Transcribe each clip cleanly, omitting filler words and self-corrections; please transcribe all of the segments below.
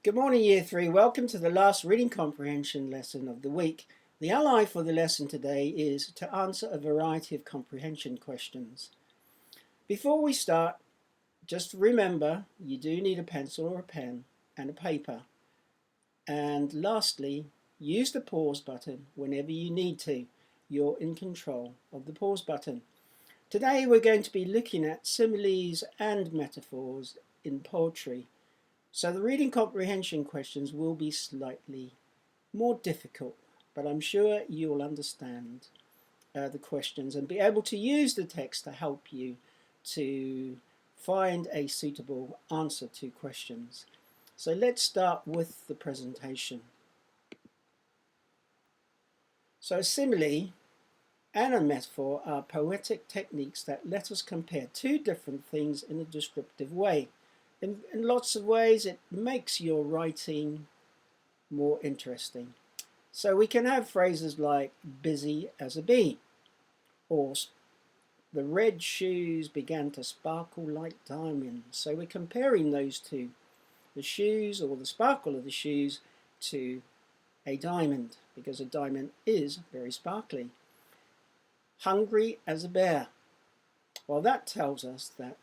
Good morning, Year 3. Welcome to the last reading comprehension lesson of the week. The ally for the lesson today is to answer a variety of comprehension questions. Before we start, just remember you do need a pencil or a pen and a paper. And lastly, use the pause button whenever you need to. You're in control of the pause button. Today we're going to be looking at similes and metaphors in poetry. So the reading comprehension questions will be slightly more difficult, but I'm sure you'll understand the questions and be able to use the text to help you to find a suitable answer to questions. So let's start with the presentation. So a simile and a metaphor are poetic techniques that let us compare two different things in a descriptive way. In lots of ways, it makes your writing more interesting. So we can have phrases like busy as a bee, or the red shoes began to sparkle like diamonds. So we're comparing those two, the shoes or the sparkle of the shoes to a diamond, because a diamond is very sparkly. Hungry as a bear. Well, that tells us that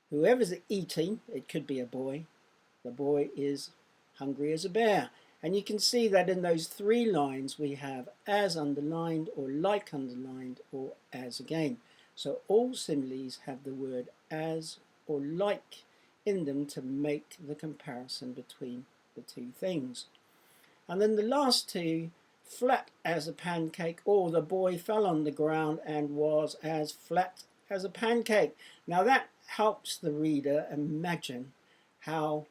whoever's eating, it could be a boy, the boy is hungry as a bear. And you can see that in those three lines we have as underlined or like underlined or as again. So all similes have the word as or like in them to make the comparison between the two things. And then the last two, flat as a pancake, or the boy fell on the ground and was as flat as a pancake. Now that helps the reader imagine how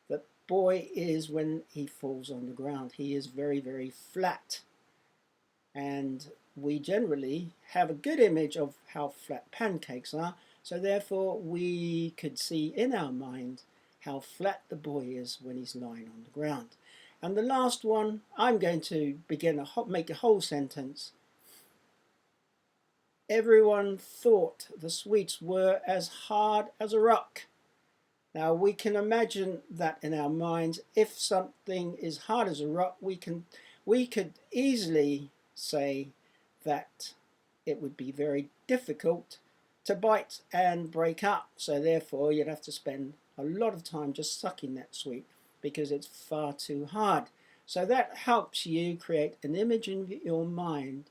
the boy is when he falls on the ground. He is very, very flat. And we generally have a good image of how flat pancakes are, so therefore we could see in our mind how flat the boy is when he's lying on the ground. And the last one, I'm going to make a whole sentence. Everyone thought the sweets were as hard as a rock. Now we can imagine that in our minds. If something is hard as a rock, we could easily say that it would be very difficult to bite and break up. So therefore you'd have to spend a lot of time just sucking that sweet because it's far too hard. So that helps you create an image in your mind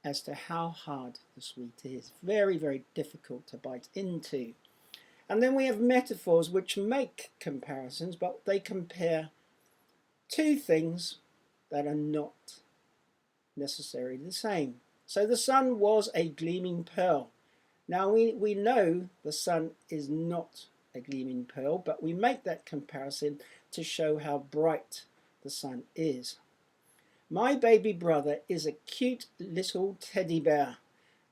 as to how hard the sweet is. Very, very difficult to bite into. And then we have metaphors which make comparisons, but they compare two things that are not necessarily the same. So the sun was a gleaming pearl. Now we know the sun is not a gleaming pearl, but we make that comparison to show how bright the sun is. My baby brother is a cute little teddy bear.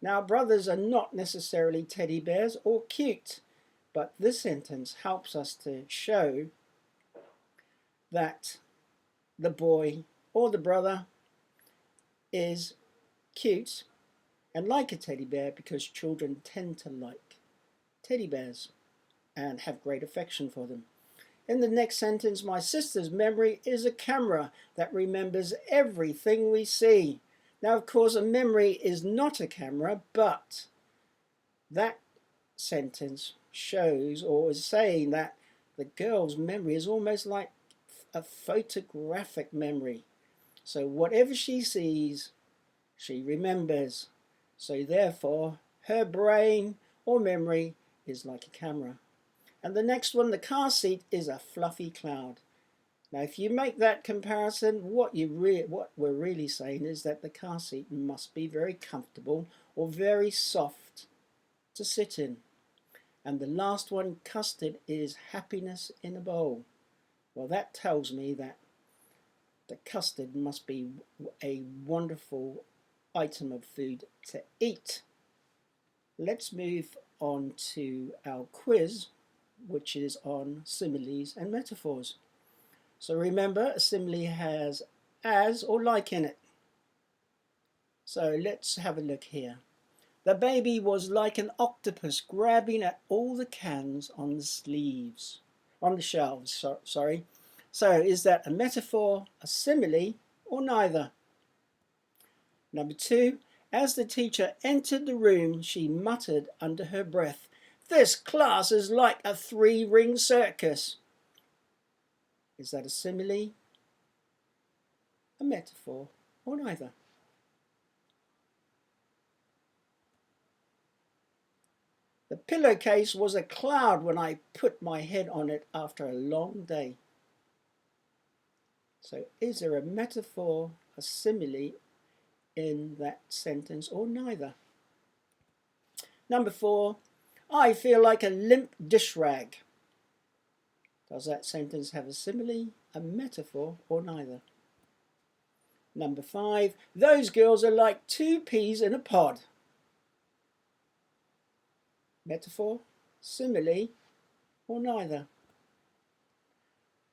Now brothers are not necessarily teddy bears or cute, but this sentence helps us to show that the boy or the brother is cute and like a teddy bear, because children tend to like teddy bears and have great affection for them. In the next sentence, my sister's memory is a camera that remembers everything we see. Now, of course, a memory is not a camera, but that sentence shows or is saying that the girl's memory is almost like a photographic memory. So whatever she sees, she remembers. So therefore, her brain or memory is like a camera. And the next one, the car seat is a fluffy cloud. Now, if you make that comparison, what we're really saying is that the car seat must be very comfortable or very soft to sit in. And the last one, custard is happiness in a bowl. Well, that tells me that the custard must be a wonderful item of food to eat. Let's move on to our quiz, which is on similes and metaphors. So remember, a simile has as or like in it. So let's have a look here. The baby was like an octopus grabbing at all the cans on the shelves. So is that a metaphor, a simile, or neither? Number 2, as the teacher entered the room, she muttered under her breath, "This class is like a 3-ring circus." Is that a simile, a metaphor, or neither? The pillowcase was a cloud when I put my head on it after a long day. So is there a metaphor, a simile in that sentence, or neither? Number 4, I feel like a limp dish rag. Does that sentence have a simile, a metaphor, or neither? Number 5, those girls are like 2 peas in a pod. Metaphor, simile, or neither?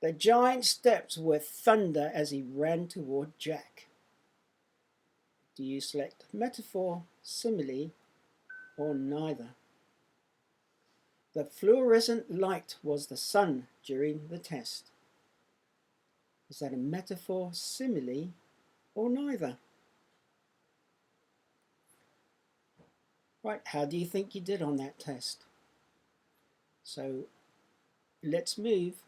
The giant steps were thunder as he ran toward Jack. Do you select metaphor, simile, or neither? The fluorescent light was the sun during the test. Is that a metaphor, simile, or neither? Right, how do you think you did on that test? So let's move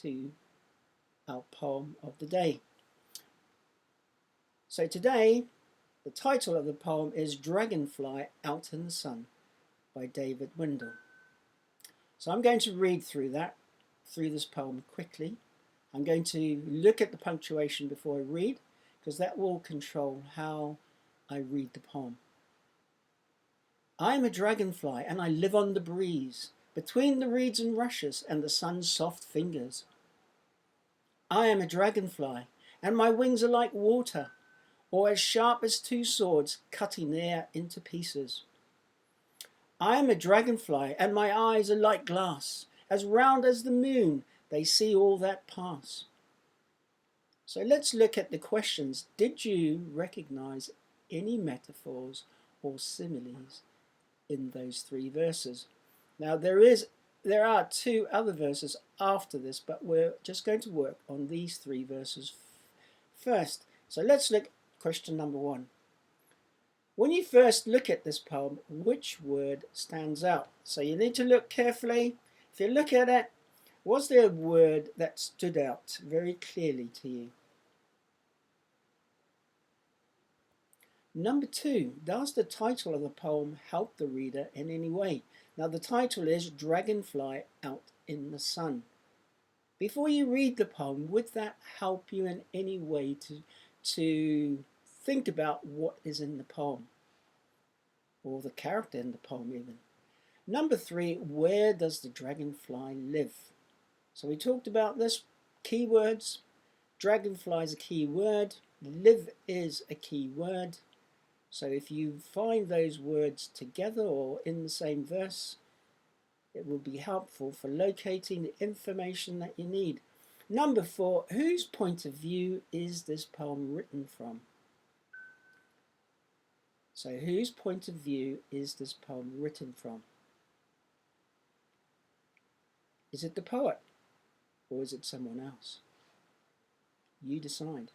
to our poem of the day. So today, the title of the poem is Dragonfly Out in the Sun by David Windle. So I'm going to read through this poem quickly. I'm going to look at the punctuation before I read, because that will control how I read the poem. I am a dragonfly and I live on the breeze, between the reeds and rushes and the sun's soft fingers. I am a dragonfly and my wings are like water, or as sharp as 2 swords cutting the air into pieces. I am a dragonfly and my eyes are like glass, as round as the moon they see all that pass. So let's look at the questions. Did you recognize any metaphors or similes in those 3 verses? Now there are 2 other verses after this, but we're just going to work on these 3 verses first. So let's look at question number 1. When you first look at this poem, which word stands out? So you need to look carefully. If you look at it, was there a word that stood out very clearly to you? Number 2, does the title of the poem help the reader in any way? Now the title is Dragonfly Out in the Sun. Before you read the poem, would that help you in any way to think about what is in the poem? Or the character in the poem even. Number 3, where does the dragonfly live? So we talked about this, keywords. Dragonfly is a key word. Live is a key word. So if you find those words together or in the same verse, it will be helpful for locating the information that you need. Number 4, whose point of view is this poem written from? So whose point of view is this poem written from? Is it the poet or is it someone else? You decide.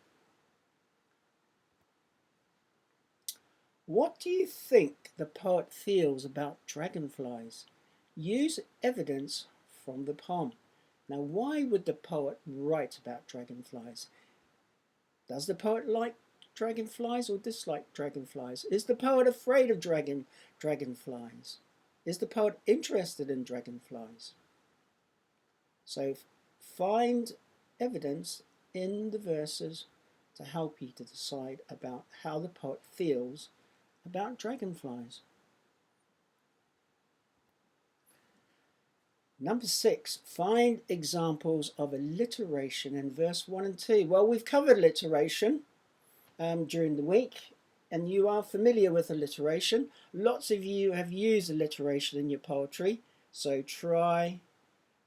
What do you think the poet feels about dragonflies? Use evidence from the poem. Now, why would the poet write about dragonflies? Does the poet like dragonflies or dislike dragonflies? Is the poet afraid of dragonflies? Is the poet interested in dragonflies? So find evidence in the verses to help you to decide about how the poet feels about dragonflies. Number 6, find examples of alliteration in verse 1 and 2. Well, we've covered alliteration during the week, and you are familiar with alliteration. Lots of you have used alliteration in your poetry, so try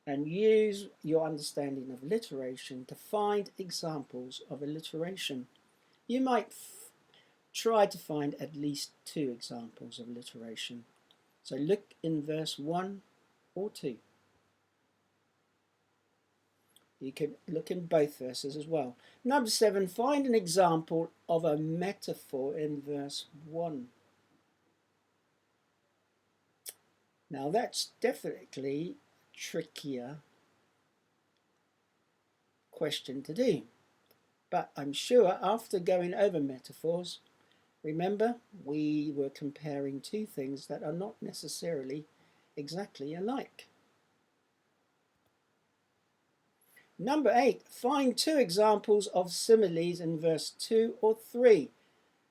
and use your understanding of alliteration to find examples of alliteration. You might try to find at least 2 examples of alliteration. So look in verse 1 or 2. You can look in both verses as well. Number 7, find an example of a metaphor in verse 1. Now that's definitely a trickier question to do. But I'm sure after going over metaphors, remember we were comparing two things that are not necessarily exactly alike. Number 8, find 2 examples of similes in verse 2 or 3.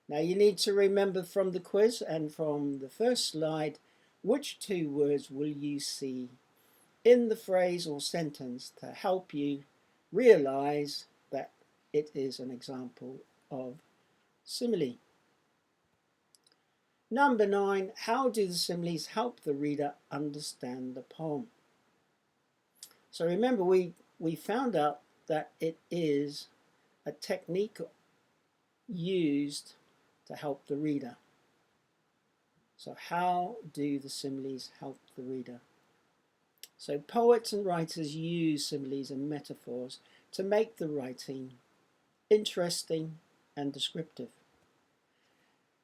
Now you need to remember from the quiz and from the first slide, which 2 words will you see in the phrase or sentence to help you realize that it is an example of simile. Number 9, how do the similes help the reader understand the poem? So remember we found out that it is a technique used to help the reader. So how do the similes help the reader? So poets and writers use similes and metaphors to make the writing interesting and descriptive.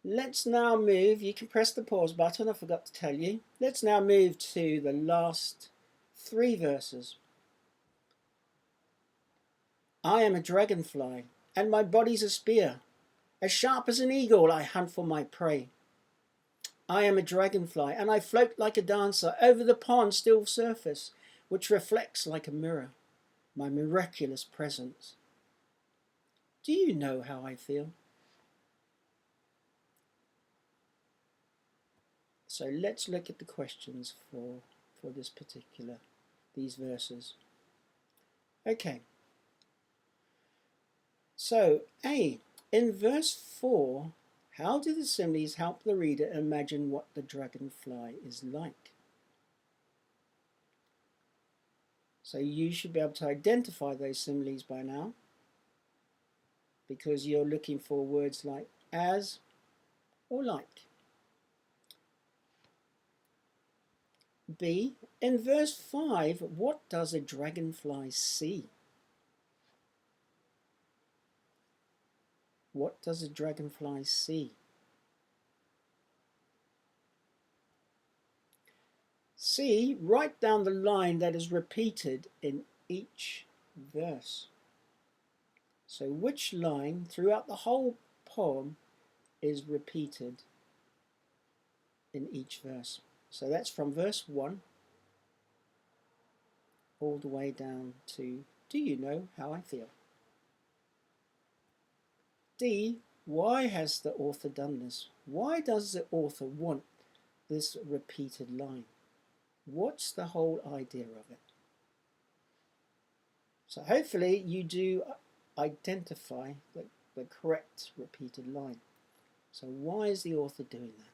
Let's now move, you can press the pause button, I forgot to tell you. Let's now move to the last 3 verses. I am a dragonfly, and my body's a spear. As sharp as an eagle, I hunt for my prey. I am a dragonfly, and I float like a dancer over the pond's still surface, which reflects like a mirror my miraculous presence. Do you know how I feel? So let's look at the questions for these verses. Okay. So A, in verse 4, how do the similes help the reader imagine what the dragonfly is like? So you should be able to identify those similes by now, because you're looking for words like as or like. B, in verse 5, what does a dragonfly see? What does a dragonfly see? C, write down the line that is repeated in each verse. So which line throughout the whole poem is repeated in each verse? So that's from verse 1 all the way down to, do you know how I feel? D, why has the author done this? Why does the author want this repeated line? What's the whole idea of it? So hopefully you do identify the correct repeated line. So why is the author doing that?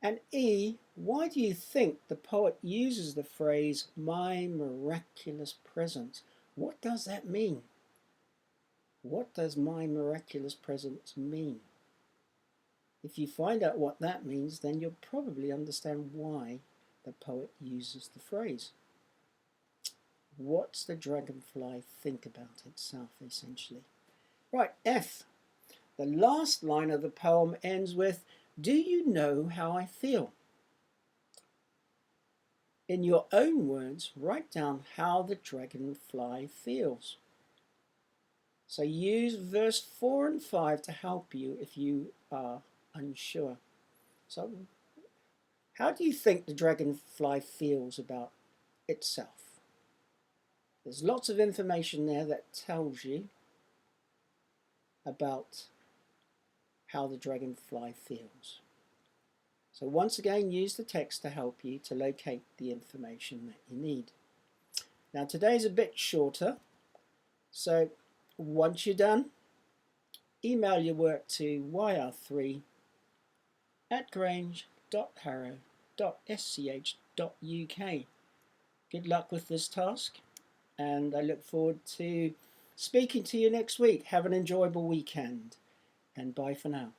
And E, why do you think the poet uses the phrase, my miraculous presence? What does that mean? What does my miraculous presence mean? If you find out what that means, then you'll probably understand why the poet uses the phrase. What's the dragonfly think about itself, essentially? Right, F. The last line of the poem ends with, do you know how I feel? In your own words, write down how the dragonfly feels. So use verse 4 and 5 to help you if you are unsure. So how do you think the dragonfly feels about itself? There's lots of information there that tells you about how the dragonfly feels. So once again, use the text to help you to locate the information that you need. Now today's a bit shorter, so once you're done, email your work to yr3@grange.harrow.sch.uk. Good luck with this task, and I look forward to speaking to you next week. Have an enjoyable weekend, and bye for now.